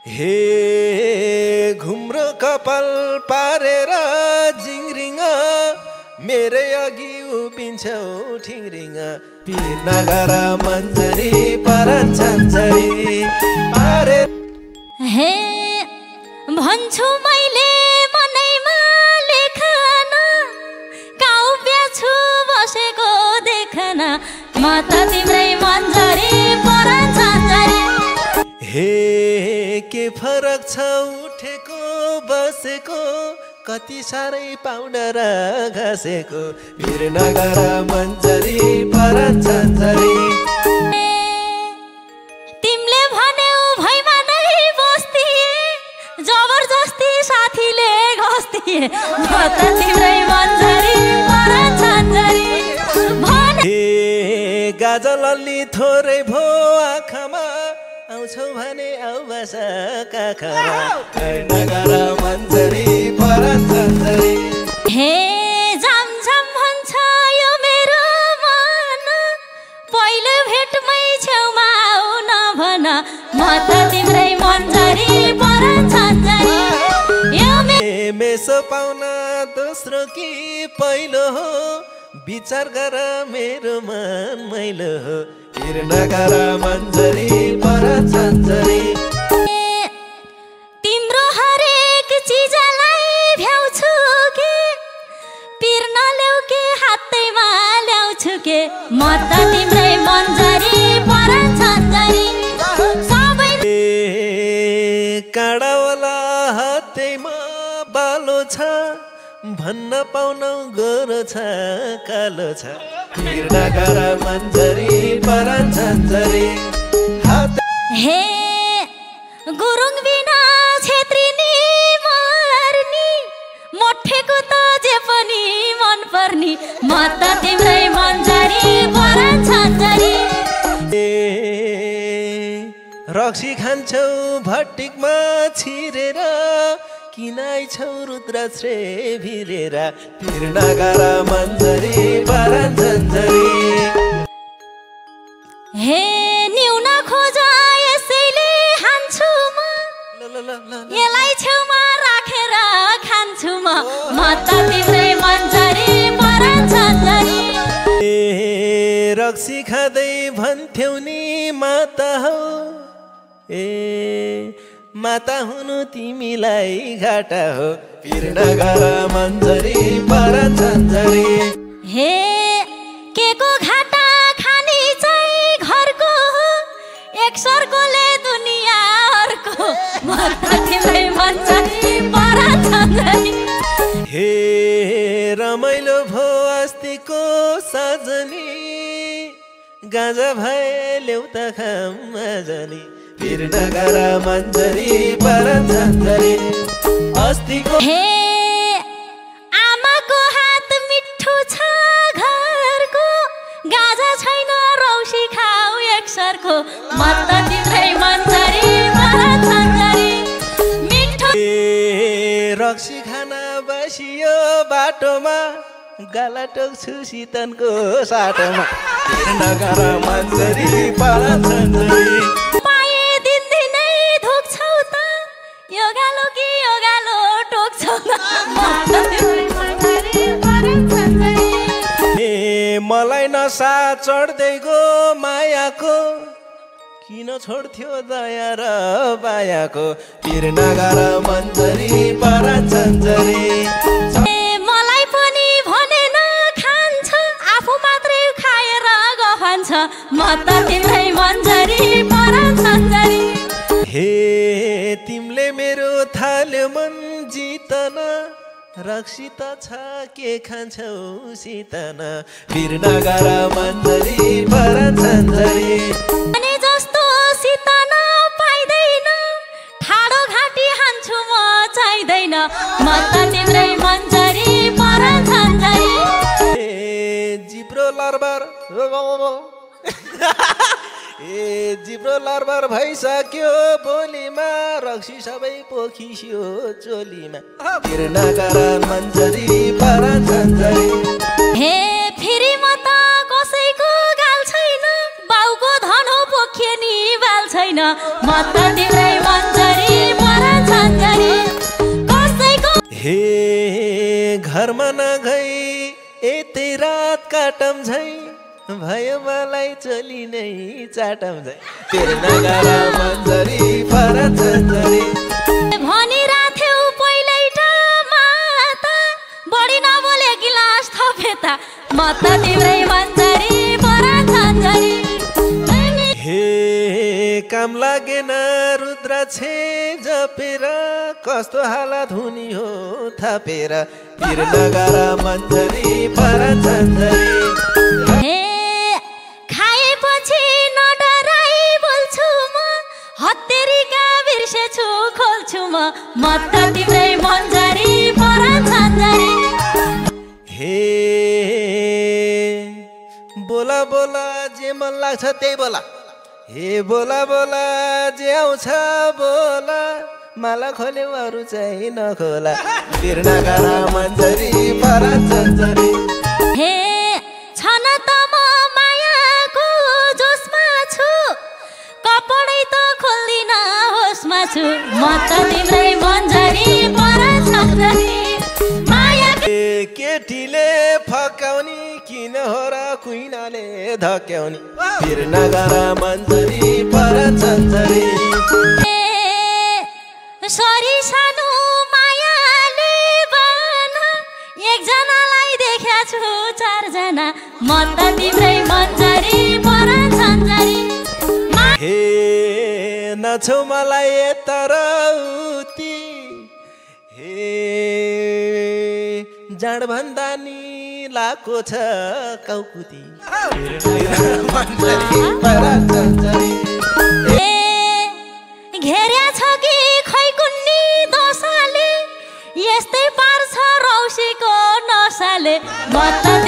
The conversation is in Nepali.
हे घुम्रो कपाल पारेर जिङरिङ मेरै अघि उभिन्छौ ठिङरिङ पिर नगर मन्जरी परन छन्जरी पारे हे भन्छु मैले मनैमा लेखन काव्य छु बसेको देखन म त तिम्रै मन्जरी परन छन्जरी हे के फरक छ उठेको बसेको कति साह्रै पाउडर घसेको पिर नगर मन्जरी परन छन्जरी तिमीले भन्यौ भैमा नै बस्ती जबरजस्ती साथीले घस्ती म त तिम्रै मन्जरी परन छन्जरी हे गाजल अलि थोरै भो आँखामा आउँछौ भने आउ बस काखमा पिर नगर मन्जरी परन छन्जरी हे झमझम भन्छ यो मेरो मन पहिलो भेटमै छेउमा आउ नभन म त तिम्रै मन्जरी परन छन्जरी यो मेसो पाउन दोस्रो कि पहिलो हो विचार गर मेरो मन मैलो हो पिर नगर मन्जरी परन छन्जरी तिम्रो हरेक चिजलाई भ्याउँछु के पिर नल्याउ के हातैमा ल्याउँछु के म त तिम्रै मन्जरी परन छन्जरी सबै काँडावाला हातैमा बालो छ भन्न पाउन गोरो छ कालो छ पिर नगर मन्जरी परन छन्जरी हे गुरुङ बिना छेत्रिनी मर्नी मोठेको त जे पनि मन पर्नी म त तिम्रै मन्जरी परन छन्जरी रक्सी खान्छौ भट्टिकमा छिरेर किनाइ छौ रुद्राश्रे भिरेर पिर नगर मन्जरी परन छन्जरी हे न्यून खोज यसैले हान्छु म यसलाई छेउमा राखेर खान्छु म त तिम्रै मन्जरी परन छन्जरी रक्सी खाँदै भन्थ्यौ नि माता हौ माता हुनु तिमीलाई घाटा हो पिर नगर मन्जरी परन छन्जरी हे के को घाटा खानी चाहिँ घरको हो एक सर्कोले दुनिया अर्को म त तिम्रै मन्जरी परन छन्जरी हे रमाइलो भो अस्तिको साजनी गाजा भए ल्याउ त खाम मजनी पिर नगर मन्जरी परन छन्जरी अस्तिको हे आमाको हात मिठो छ घरको गाजा छैन रौसी खाऊ एक सरको म त तिम्रै मन्जरी परन छन्जरी मिठो रक्सी खाना बसियो बाटोमा गाला टोक्छु शीतनको साटोमा पिर नगर मन्जरी परन छन्जरी पाए दिनदिनै धोक्छौ त यो गालो कि यो गालो टोक्छौ म त तिम्रै मन्जरी परन छन्जरी हे मलाई नसा चढ्दै गो मायाको किन छोड्थ्यो दया र बायाको पिर नगर मन्जरी परन छन्जरी मलाई पनि भनेन खान्छ आफू मात्रै खाएर गफान्छ म त तिम्रै मन्जरी परन छन्जरी हे तिमीले मेरो थाल्यो मन जितन रक्सी त छ के खान्छौ सितन पिर नगर मन्जरी परन छन्जरी अनि जस्तो सितन पाइदैन ठाडो घाँटी हान्छु म चाहिँदैन म त तिम्रै मन्जरी परन छन्जरी जिब्रो लरबर जिब्रो लरबर भइसक्यो बोलीमा रक्सी सबै पोखिस्यो चोलीमा पिर नगर मन्जरी परन छन्जरी हे फेरि म त कसैको गाल छैन बाउको धन हो पोखिए नि बाल छैन म त तिम्रै मन्जरी घरमा नगई यतै रात काटम झै भयो मलाई चली नै चाटम झै तेरो नगारा मन्जरी फरक झन्झरी भनिराथ्यौ पहिल्यै त माता बढी नबोले गिलास थपे त म त तिम्रै मन्जरी फरक झन्झरी हे काम लागेन रुद्राक्षे जपेर कस्तो हालत हुने हो थापेर तिर नगारा मन्जरी फरक झन्झरी हे खाएपछि नडराई बोल्छु म हत्तेरीका बिर्सेछु खोल्छु म त तिम्रै मन्जरी फरक झन्झरी हे बोला बोला जे मन लाग्छ त्यही बोला हे बोला बोला जे आउँछ बोला माला खोल्यो अरू चाहिँ नखोला तिर नगारा मन्जरी फरक झन्झरी हे छन त म मायाको जोसमा छु कपडै त खोल्दिन होसमा छु म त तिम्रै मन्जरी फरक झन्झरी माया केटीले फकाउने किन हो र कुइनाले धक्याउने तिर नगारा मन्जरी फरक झन्झरी सरी सानो मायाले बन एकजनालाई देख्या छु चारजना म त तिम्रै मन्जरी फरक झन्झरी हे नछौ मलाई तर उति हे जाँड भन्दा नि लाको छ कौकुती घेर्या छ कि खै कुन्नी दोसाले यस्तै पार्छ रौसीको नसाले म त